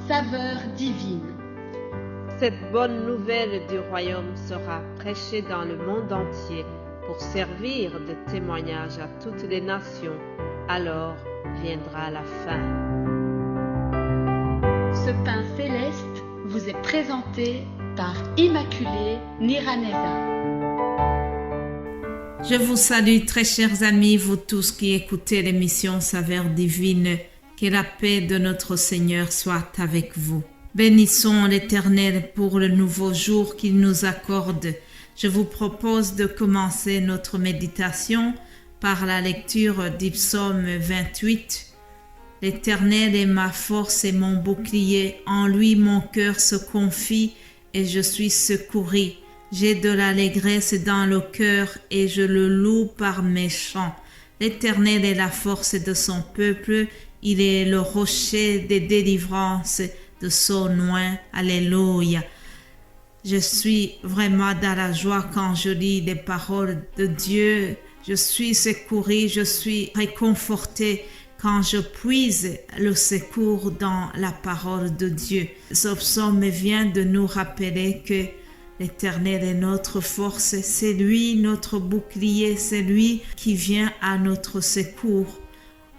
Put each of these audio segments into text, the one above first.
saveur divine. Cette bonne nouvelle du royaume sera prêchée dans le monde entier pour servir de témoignage à toutes les nations. Alors viendra la fin. Ce pain céleste vous est présenté par Immaculée Niraneza. Je vous salue très chers amis, vous tous qui écoutez l'émission Saveur divine. Que la paix de notre Seigneur soit avec vous. Bénissons l'Éternel pour le nouveau jour qu'il nous accorde. Je vous propose de commencer notre méditation par la lecture du psaume 28. L'Éternel est ma force et mon bouclier, en lui mon cœur se confie et je suis secouru. J'ai de l'allégresse dans le cœur et je le loue par mes chants. L'Éternel est la force de son peuple, il est le rocher des délivrances de son oint. Alléluia. Je suis vraiment dans la joie quand je lis les paroles de Dieu. Je suis secouru, je suis réconforté quand je puise le secours dans la parole de Dieu. Ce psaume vient de nous rappeler que l'Éternel est notre force, c'est lui notre bouclier, c'est lui qui vient à notre secours.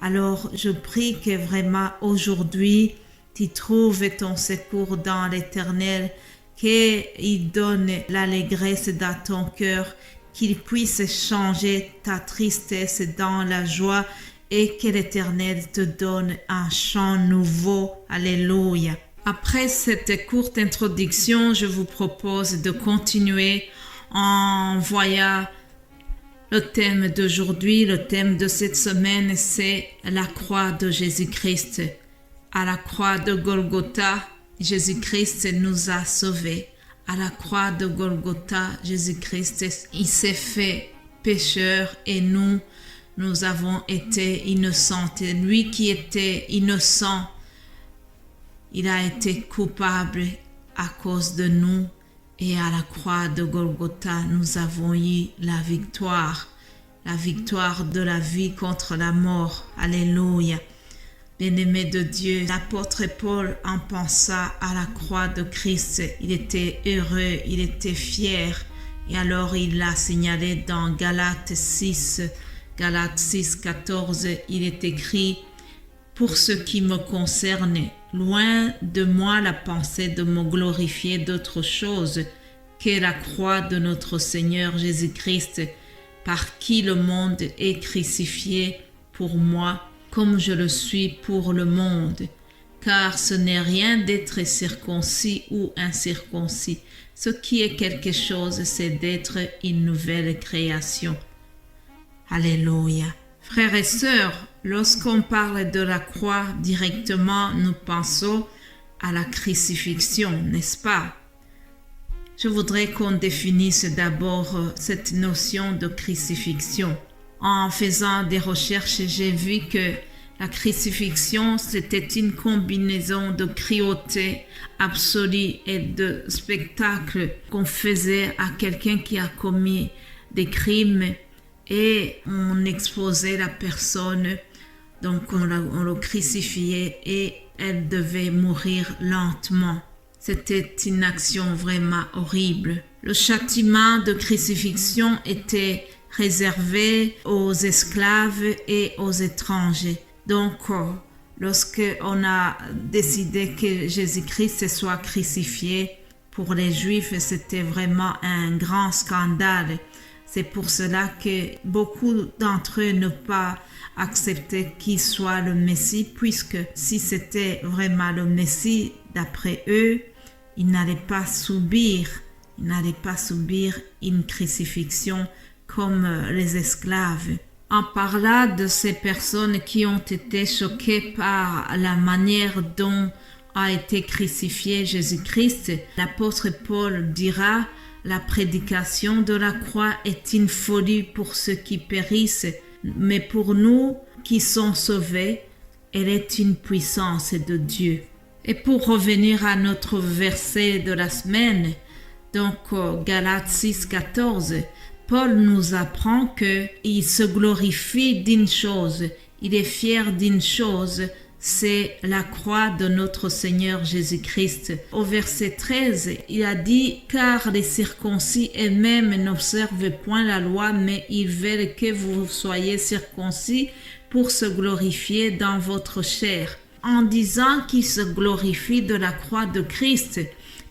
Alors je prie que vraiment aujourd'hui tu trouves ton secours dans l'Éternel, qu'il donne l'allégresse dans ton cœur, qu'il puisse changer ta tristesse dans la joie et que l'Éternel te donne un chant nouveau. Alléluia. Après cette courte introduction, je vous propose de continuer en voyant le thème d'aujourd'hui. Le thème de cette semaine, c'est la croix de Jésus-Christ. À la croix de Golgotha, Jésus-Christ nous a sauvés. À la croix de Golgotha, Jésus-Christ, il s'est fait pécheur et nous avons été innocents. Et lui qui était innocent, il a été coupable à cause de nous. Et à la croix de Golgotha, nous avons eu la victoire de la vie contre la mort. Alléluia. Bien-aimé de Dieu, l'apôtre Paul en pensa à la croix de Christ. Il était heureux, il était fier. Et alors il l'a signalé dans Galates 6, 14, il est écrit « Pour ce qui me concerne, loin de moi la pensée de me glorifier d'autre chose que la croix de notre Seigneur Jésus-Christ, par qui le monde est crucifié pour moi, comme je le suis pour le monde. Car ce n'est rien d'être circoncis ou incirconcis. Ce qui est quelque chose, c'est d'être une nouvelle création. » Alléluia. Frères et sœurs, lorsqu'on parle de la croix directement, nous pensons à la crucifixion, n'est-ce pas? Je voudrais qu'on définisse d'abord cette notion de crucifixion. En faisant des recherches, j'ai vu que la crucifixion, c'était une combinaison de cruauté absolue et de spectacle qu'on faisait à quelqu'un qui a commis des crimes et on exposait la personne, donc on le crucifiait et elle devait mourir lentement. C'était une action vraiment horrible. Le châtiment de crucifixion était réservé aux esclaves et aux étrangers. Donc, lorsque on a décidé que Jésus-Christ soit crucifié, pour les Juifs, c'était vraiment un grand scandale. C'est pour cela que beaucoup d'entre eux n'ont pas accepté qu'il soit le Messie, puisque si c'était vraiment le Messie, d'après eux, il n'allait pas subir une crucifixion comme les esclaves. En parlant de ces personnes qui ont été choquées par la manière dont a été crucifié Jésus-Christ, l'apôtre Paul dira « La prédication de la croix est une folie pour ceux qui périssent, mais pour nous qui sommes sauvés, elle est une puissance de Dieu. » Et pour revenir à notre verset de la semaine, donc Galates 6, 14, Paul nous apprend qu'il se glorifie d'une chose, il est fier d'une chose, c'est la croix de notre Seigneur Jésus-Christ. Au verset 13, il a dit « Car les circoncis eux-mêmes n'observent point la loi, mais ils veulent que vous soyez circoncis pour se glorifier dans votre chair. » En disant qu'il se glorifie de la croix de Christ,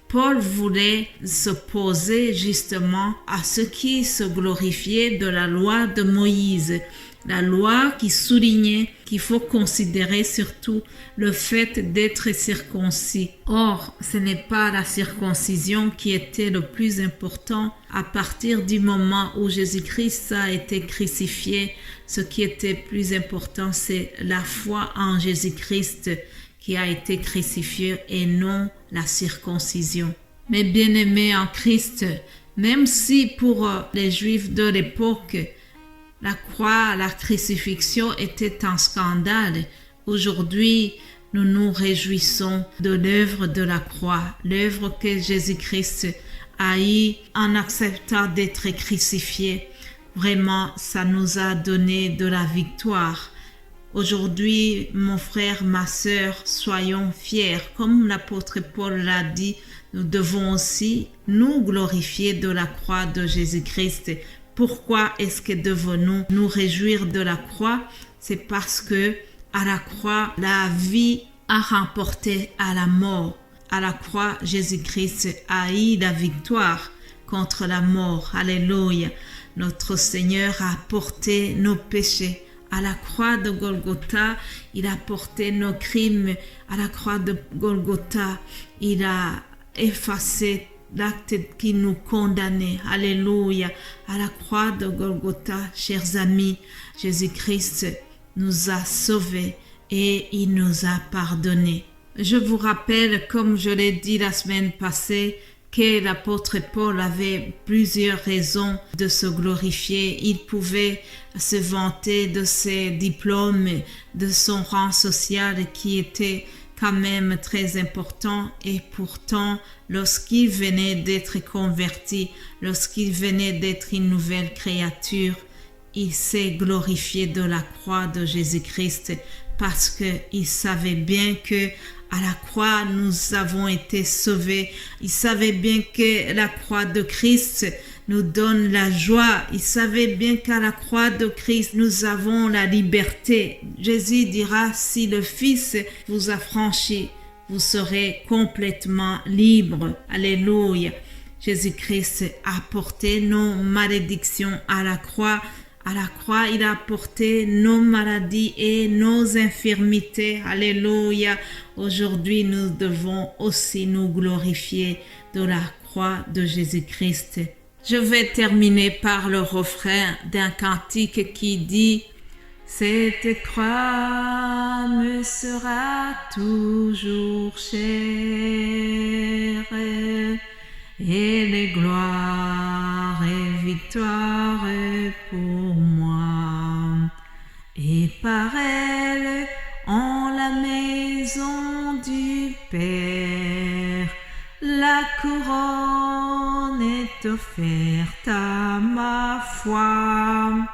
Paul voulait s'opposer justement à ceux qui se glorifiaient de la loi de Moïse. La loi qui soulignait qu'il faut considérer surtout le fait d'être circoncis. Or, ce n'est pas la circoncision qui était le plus important. À partir du moment où Jésus-Christ a été crucifié, ce qui était plus important, c'est la foi en Jésus-Christ qui a été crucifié et non la circoncision. Mais bien-aimés en Christ, même si pour les Juifs de l'époque, la croix, la crucifixion était un scandale, aujourd'hui, nous nous réjouissons de l'œuvre de la croix, l'œuvre que Jésus-Christ a eue en acceptant d'être crucifié. Vraiment, ça nous a donné de la victoire. Aujourd'hui, mon frère, ma sœur, soyons fiers. Comme l'apôtre Paul l'a dit, nous devons aussi nous glorifier de la croix de Jésus-Christ. Pourquoi est-ce que devons-nous nous réjouir de la croix? C'est parce que à la croix, la vie a remporté à la mort. À la croix, Jésus-Christ a eu la victoire contre la mort. Alléluia. Notre Seigneur a porté nos péchés. À la croix de Golgotha, il a porté nos crimes. À la croix de Golgotha, il a effacé l'acte qui nous condamnait. Alléluia. À la croix de Golgotha, chers amis, Jésus-Christ nous a sauvés et il nous a pardonnés. Je vous rappelle, comme je l'ai dit la semaine passée, que l'apôtre Paul avait plusieurs raisons de se glorifier. Il pouvait se vanter de ses diplômes, de son rang social qui était quand même très important, et pourtant, lorsqu'il venait d'être converti, lorsqu'il venait d'être une nouvelle créature, il s'est glorifié de la croix de Jésus-Christ parce qu'il savait bien que à la croix, nous avons été sauvés. Il savait bien que la croix de Christ nous donne la joie. Il savait bien qu'à la croix de Christ, nous avons la liberté. Jésus dira, si le Fils vous a franchi, vous serez complètement libre. Alléluia. Jésus-Christ a porté nos malédictions à la croix. À la croix, il a porté nos maladies et nos infirmités. Alléluia. Aujourd'hui, nous devons aussi nous glorifier de la croix de Jésus-Christ. Je vais terminer par le refrain d'un cantique qui dit « Cette croix me sera toujours chère et les gloires et victoires pour moi. Et par elle, en la maison du Père, la couronne est offerte à ma foi. »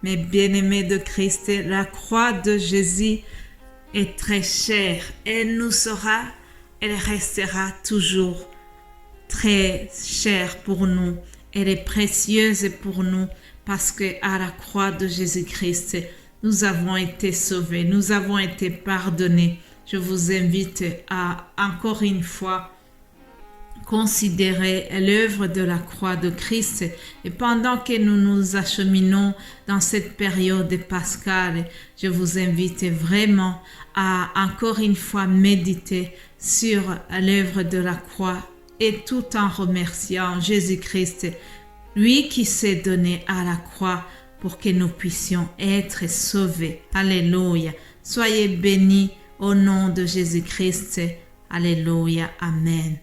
Mes bien-aimés de Christ, la croix de Jésus est très chère. Elle nous sera, elle restera toujours très chère pour nous. Elle est précieuse pour nous parce que à la croix de Jésus-Christ, nous avons été sauvés, nous avons été pardonnés. Je vous invite à, encore une fois, considérer l'œuvre de la croix de Christ. Et pendant que nous nous acheminons dans cette période pascale, je vous invite vraiment à, encore une fois, méditer sur l'œuvre de la croix et tout en remerciant Jésus-Christ, lui qui s'est donné à la croix pour que nous puissions être sauvés. Alléluia. Soyez bénis au nom de Jésus-Christ. Alléluia. Amen.